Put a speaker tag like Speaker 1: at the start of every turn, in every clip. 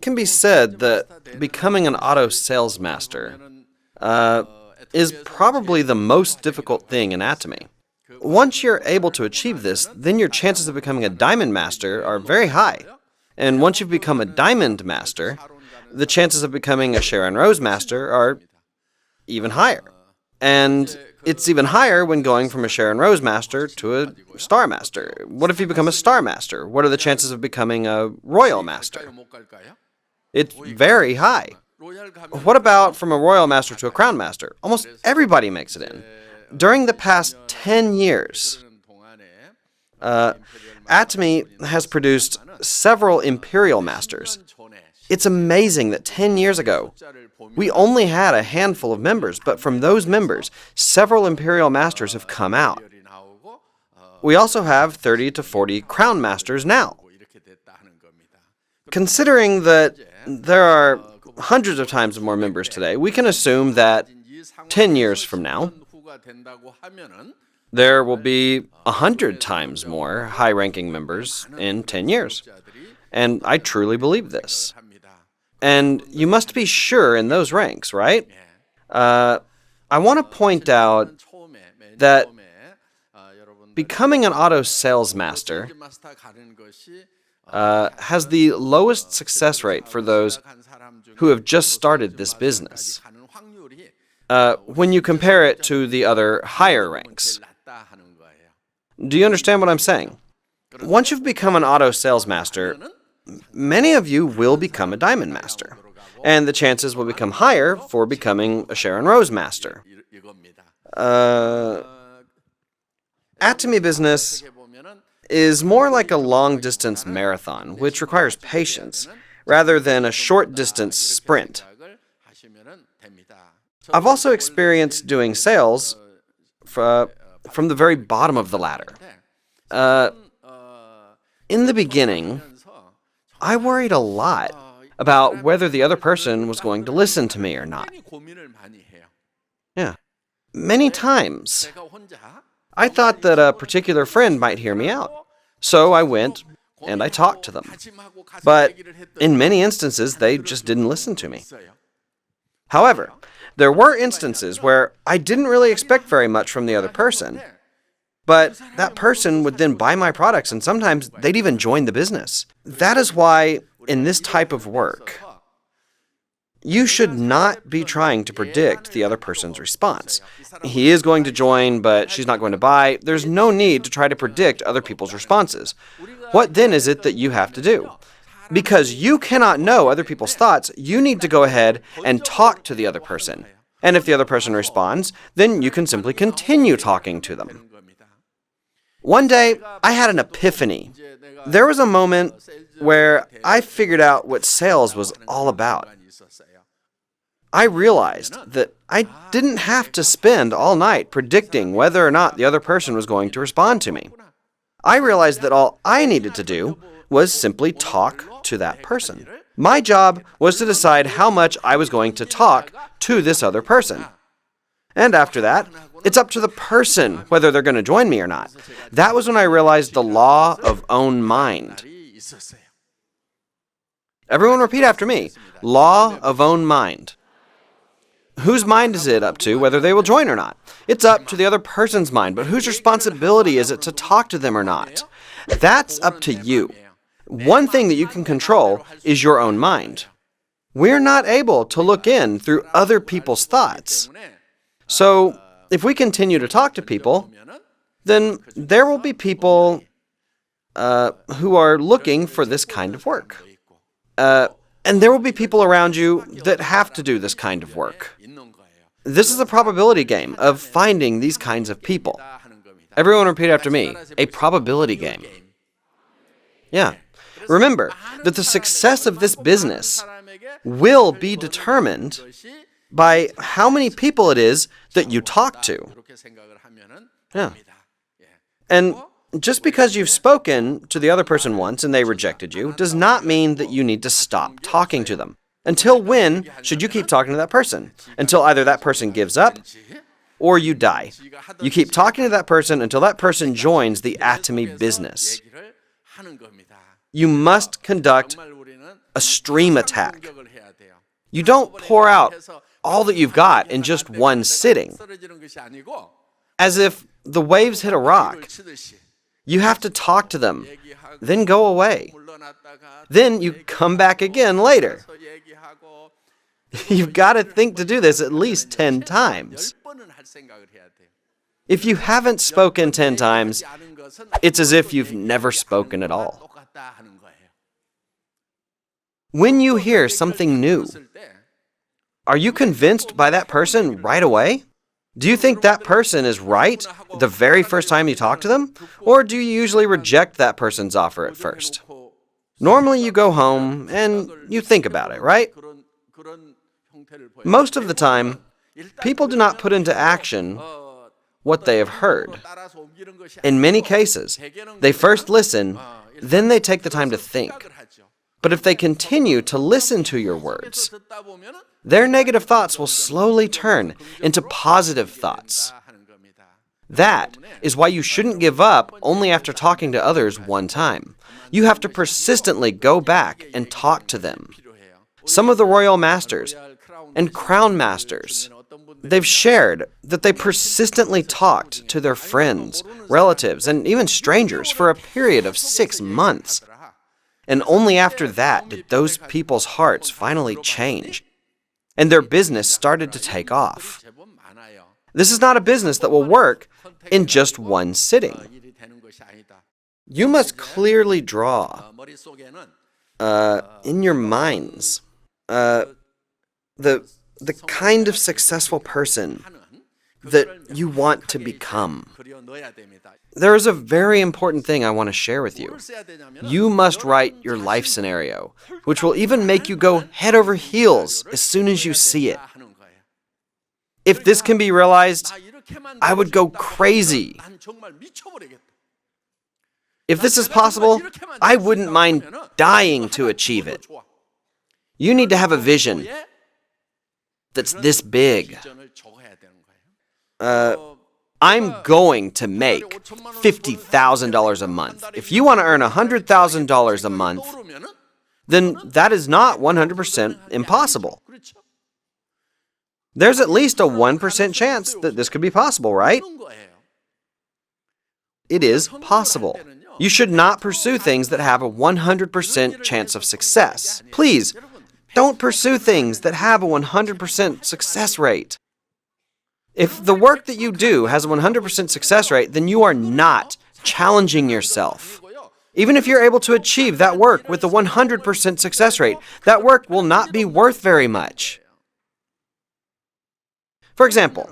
Speaker 1: it can be said that becoming an auto sales master is probably the most difficult thing in Atomy. Once you're able to achieve this, then your chances of becoming a diamond master are very high. And once you've become a diamond master, the chances of becoming a Sharon Rose master are even higher. And it's even higher when going from a Sharon Rose master to a star master. What if you become a star master? What are the chances of becoming a royal master? It's very high. What about from a royal master to a crown master? Almost everybody makes it in. During the past 10 years, Atomy has produced several imperial masters. It's amazing that 10 years ago, we only had a handful of members, but from those members, several imperial masters have come out. We also have 30 to 40 crown masters now. Considering that there are hundreds of times more members today, we can assume that 10 years from now, there will be 100 times more high-ranking members in 10 years. And I truly believe this. And you must be sure in those ranks, right? I want to point out that becoming an auto sales master has the lowest success rate for those who have just started this business when you compare it to the other higher ranks. Do you understand what I'm saying? Once you've become an auto sales master, many of you will become a diamond master, and the chances will become higher for becoming a Sharon Rose master. Atomy business is more like a long-distance marathon, which requires patience, rather than a short-distance sprint. I've also experienced doing sales from the very bottom of the ladder. In the beginning, I worried a lot about whether the other person was going to listen to me or not. Yeah. Many times, I thought that a particular friend might hear me out. So I went and I talked to them. But in many instances, they just didn't listen to me. However, there were instances where I didn't really expect very much from the other person. But that person would then buy my products, and sometimes they'd even join the business. That is why, in this type of work, you should not be trying to predict the other person's response. He is going to join, but she's not going to buy. There's no need to try to predict other people's responses. What then is it that you have to do? Because you cannot know other people's thoughts, you need to go ahead and talk to the other person. And if the other person responds, then you can simply continue talking to them. One day, I had an epiphany. There was a moment where I figured out what sales was all about. I realized that I didn't have to spend all night predicting whether or not the other person was going to respond to me. I realized that all I needed to do was simply talk to that person. My job was to decide how much I was going to talk to this other person. And after that, it's up to the person whether they're going to join me or not. That was when I realized the law of own mind. Everyone repeat after me. Law of own mind. Whose mind is it up to whether they will join or not? It's up to the other person's mind, but whose responsibility is it to talk to them or not? That's up to you. One thing that you can control is your own mind. We're not able to look in through other people's thoughts. So, if we continue to talk to people, then there will be people who are looking for this kind of work. And there will be people around you that have to do this kind of work. This is a probability game of finding these kinds of people. Everyone repeat after me. A probability game. Yeah. Remember that the success of this business will be determined by how many people it is that you talk to. Yeah. And just because you've spoken to the other person once and they rejected you does not mean that you need to stop talking to them. Until when should you keep talking to that person? Until either that person gives up or you die. You keep talking to that person until that person joins the Atomy business. You must conduct a stream attack. You don't pour out all that you've got in just one sitting, as if the waves hit a rock. You have to talk to them, then go away. Then you come back again later. You've got to think to do this at least 10 times. If you haven't spoken 10 times, it's as if you've never spoken at all. When you hear something new, are you convinced by that person right away? Do you think that person is right the very first time you talk to them? Or do you usually reject that person's offer at first? Normally you go home and you think about it, right? Most of the time, people do not put into action what they have heard. In many cases, they first listen, then they take the time to think. But if they continue to listen to your words, their negative thoughts will slowly turn into positive thoughts. That is why you shouldn't give up only after talking to others one time. You have to persistently go back and talk to them. Some of the royal masters and crown masters, they've shared that they persistently talked to their friends, relatives, and even strangers for a period of 6 months. And only after that did those people's hearts finally change, and their business started to take off. This is not a business that will work in just one sitting. You must clearly draw in your minds the kind of successful person that you want to become. There is a very important thing I want to share with you. You must write your life scenario, which will even make you go head over heels as soon as you see it. If this can be realized, I would go crazy. If this is possible, I wouldn't mind dying to achieve it. You need to have a vision that's this big. I'm going to make $50,000 a month. If you want to earn $100,000 a month, then that is not 100% impossible. There's at least a 1% chance that this could be possible, right? It is possible. You should not pursue things that have a 100% chance of success. Please, don't pursue things that have a 100% success rate. If the work that you do has a 100% success rate, then you are not challenging yourself. Even if you're able to achieve that work with a 100% success rate, that work will not be worth very much. For example,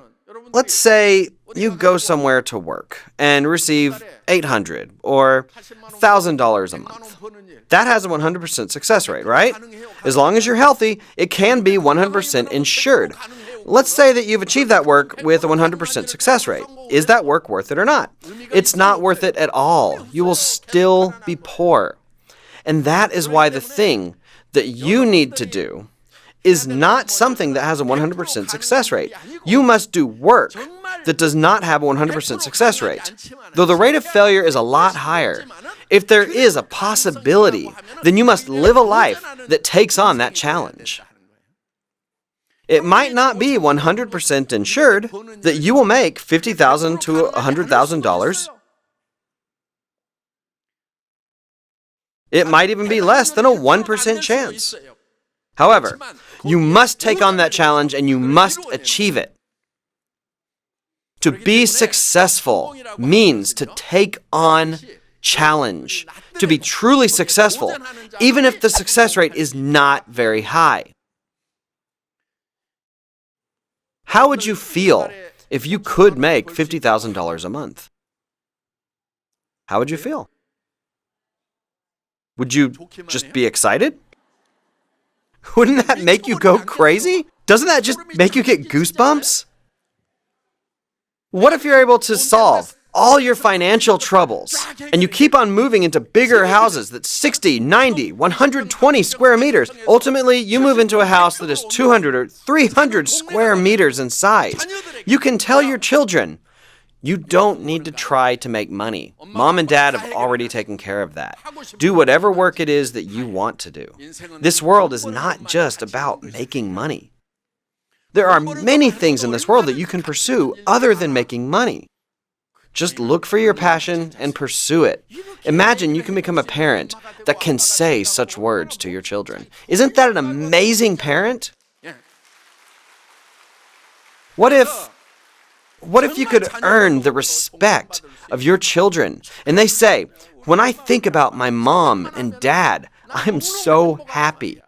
Speaker 1: let's say you go somewhere to work and receive $800 or $1,000 a month. That has a 100% success rate, right? As long as you're healthy, it can be 100% insured. Let's say that you've achieved that work with a 100% success rate. Is that work worth it or not? It's not worth it at all. You will still be poor. And that is why the thing that you need to do is not something that has a 100% success rate. You must do work that does not have a 100% success rate, though the rate of failure is a lot higher. If there is a possibility, then you must live a life that takes on that challenge. It might not be 100% insured that you will make $50,000 to $100,000. It might even be less than a 1% chance. However, you must take on that challenge and you must achieve it. To be successful means to take on challenge. To be truly successful, even if the success rate is not very high. How would you feel if you could make $50,000 a month? How would you feel? Would you just be excited? Wouldn't that make you go crazy? Doesn't that just make you get goosebumps? What if you're able to solve all your financial troubles and you keep on moving into bigger houses that's 60, 90, 120 square meters? Ultimately, you move into a house that is 200 or 300 square meters in size. You can tell your children, You don't need to try to make money. Mom and dad have already taken care of that. Do whatever work it is that you want to do. This world is not just about making money. There are many things in this world that you can pursue other than making money. Just look for your passion and pursue it. Imagine you can become a parent that can say such words to your children. Isn't that an amazing parent? What if you could earn the respect of your children and they say, when I think about my mom and dad, I'm so happy.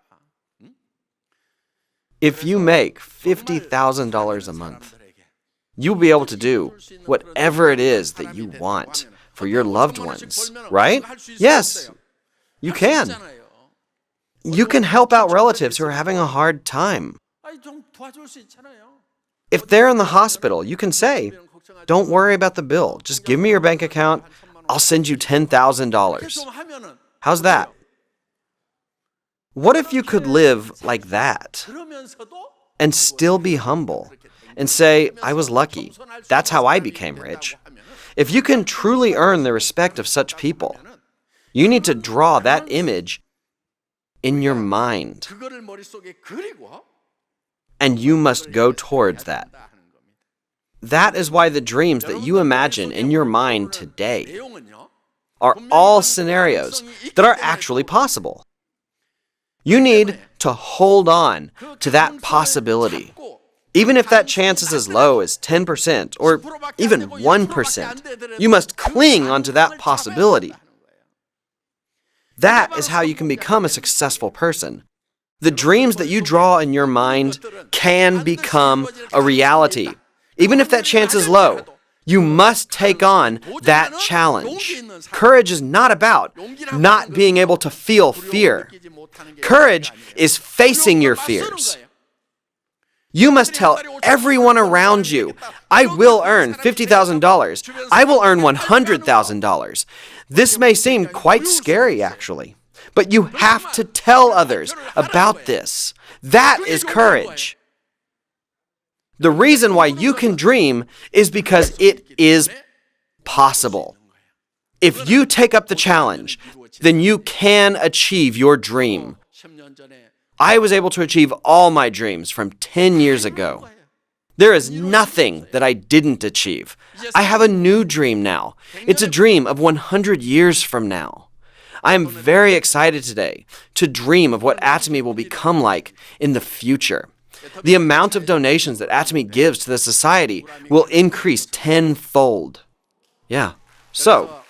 Speaker 1: If you make $50,000 a month, you'll be able to do whatever it is that you want for your loved ones, right? Yes, you can. You can help out relatives who are having a hard time. If they're in the hospital, you can say, don't worry about the bill. Just give me your bank account. I'll send you $10,000. How's that? What if you could live like that and still be humble and say, I was lucky. That's how I became rich. If you can truly earn the respect of such people, you need to draw that image in your mind. And you must go towards that. That is why the dreams that you imagine in your mind today are all scenarios that are actually possible. You need to hold on to that possibility. Even if that chance is as low as 10% or even 1%, you must cling onto that possibility. That is how you can become a successful person. The dreams that you draw in your mind can become a reality. Even if that chance is low, you must take on that challenge. Courage is not about not being able to feel fear. Courage is facing your fears. You must tell everyone around you, I will earn $50,000. I will earn $100,000. This may seem quite scary, actually. But you have to tell others about this. That is courage. The reason why you can dream is because it is possible. If you take up the challenge, then you can achieve your dream. I was able to achieve all my dreams from 10 years ago. There is nothing that I didn't achieve. I have a new dream now. It's a dream of 100 years from now. I am very excited today to dream of what Atomy will become like in the future. The amount of donations that Atomy gives to the society will increase tenfold. Yeah. So,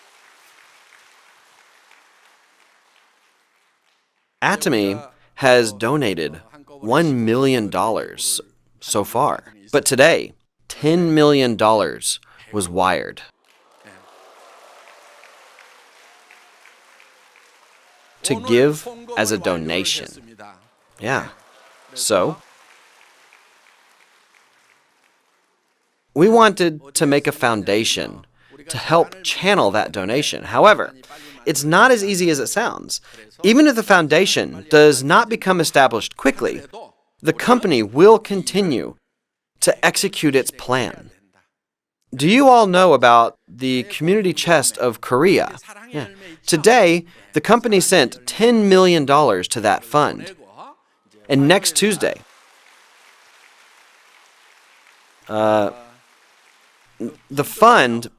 Speaker 1: Atomy has donated $1 million so far. But today, $10 million was wired. To give as a donation. Yeah. So, we wanted to make a foundation to help channel that donation. However, it's not as easy as it sounds. Even if the foundation does not become established quickly, the company will continue to execute its plan. Do you all know about the community chest of Korea? Yeah. Today, the company sent $10 million to that fund. And next Tuesday, the fund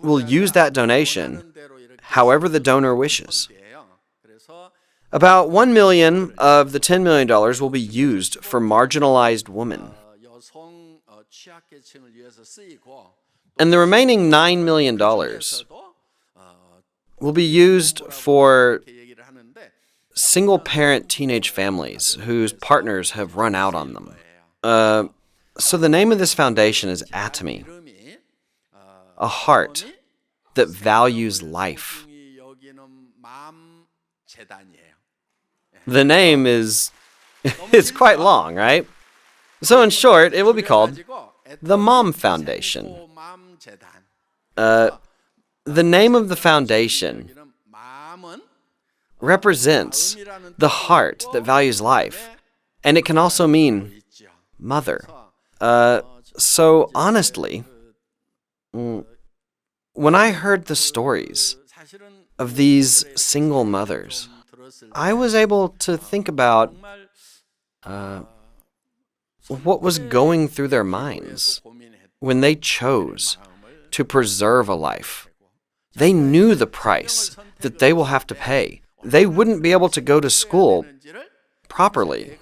Speaker 1: will use that donation however the donor wishes. About $1 million of the $10 million will be used for marginalized women. And the remaining $9 million will be used for single-parent teenage families whose partners have run out on them. So the name of this foundation is Atomy, a heart that values life. The name is it's quite long, right? So in short, it will be called the Mom Foundation. The name of the foundation represents the heart that values life, and it can also mean mother. So honestly, When I heard the stories of these single mothers, I was able to think about what was going through their minds when they chose to preserve a life. They knew the price that they will have to pay. They wouldn't be able to go to school properly.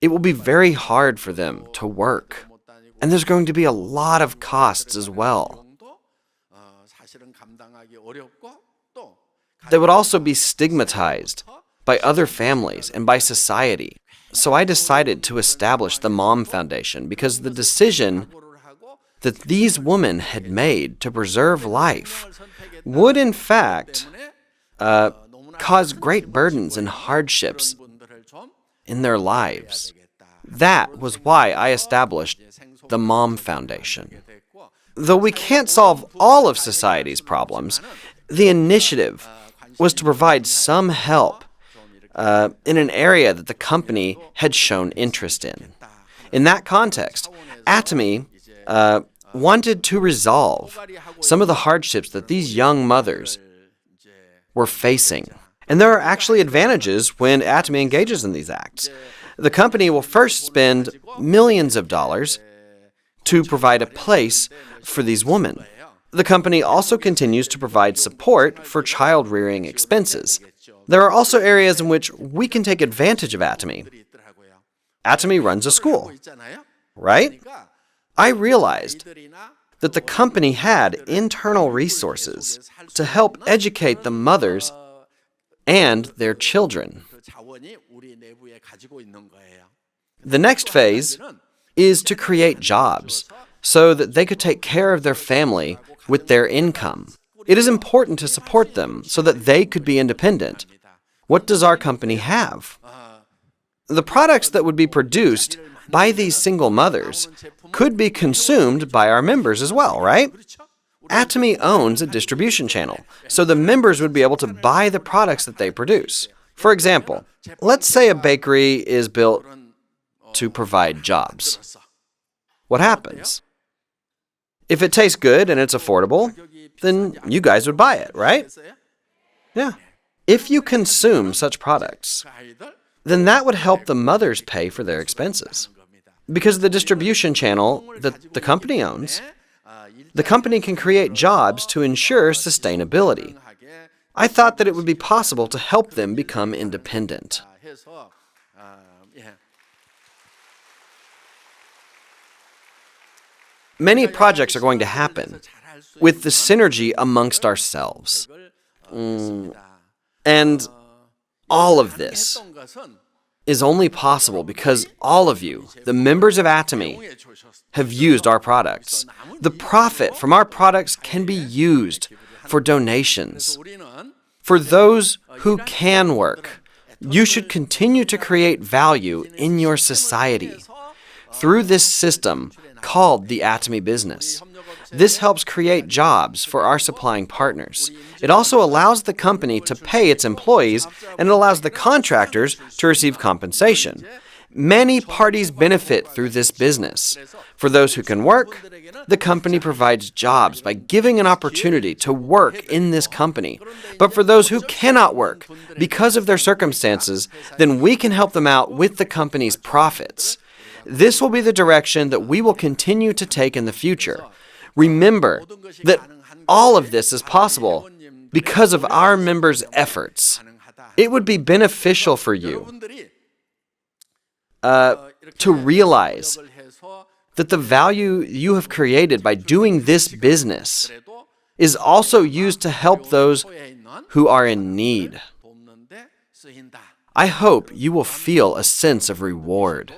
Speaker 1: It will be very hard for them to work. And there's going to be a lot of costs as well. They would also be stigmatized by other families and by society. So I decided to establish the Mom Foundation because the decision that these women had made to preserve life would, in fact, cause great burdens and hardships in their lives. That was why I established the Mom Foundation. Though we can't solve all of society's problems, the initiative was to provide some help in an area that the company had shown interest in. In that context, Atomy wanted to resolve some of the hardships that these young mothers were facing. And there are actually advantages when Atomy engages in these acts. The company will first spend millions of dollars to provide a place for these women. The company also continues to provide support for child-rearing expenses. There are also areas in which we can take advantage of Atomy. Atomy runs a school, right? I realized that the company had internal resources to help educate the mothers and their children. The next phase is to create jobs so that they could take care of their family with their income. It is important to support them so that they could be independent. What does our company have? The products that would be produced by these single mothers could be consumed by our members as well, right? Atomy owns a distribution channel, so the members would be able to buy the products that they produce. For example, let's say a bakery is built to provide jobs. What happens? If it tastes good and it's affordable, then you guys would buy it, right? Yeah. If you consume such products, then that would help the mothers pay for their expenses. Because the distribution channel that the company owns, the company can create jobs to ensure sustainability. I thought that it would be possible to help them become independent. Many projects are going to happen with the synergy amongst ourselves. And all of this is only possible because all of you, the members of Atomy, have used our products. The profit from our products can be used for donations. For those who can work, you should continue to create value in your society through this system called the Atomy business. This helps create jobs for our supplying partners. It also allows the company to pay its employees, and it allows the contractors to receive compensation. Many parties benefit through this business. For those who can work, the company provides jobs by giving an opportunity to work in this company. But for those who cannot work because of their circumstances, then we can help them out with the company's profits. This will be the direction that we will continue to take in the future. Remember that all of this is possible because of our members' efforts. It would be beneficial for you to realize that the value you have created by doing this business is also used to help those who are in need. I hope you will feel a sense of reward.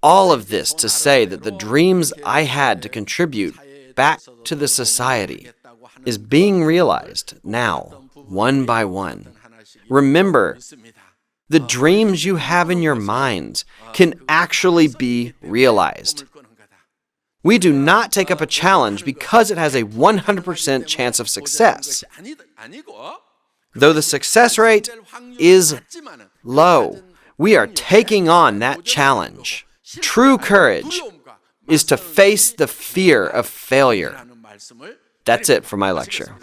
Speaker 1: All of this to say that the dreams I had to contribute back to the society is being realized now, one by one. Remember, the dreams you have in your mind can actually be realized. We do not take up a challenge because it has a 100% chance of success. Though the success rate is low, we are taking on that challenge. True courage is to face the fear of failure. That's it for my lecture.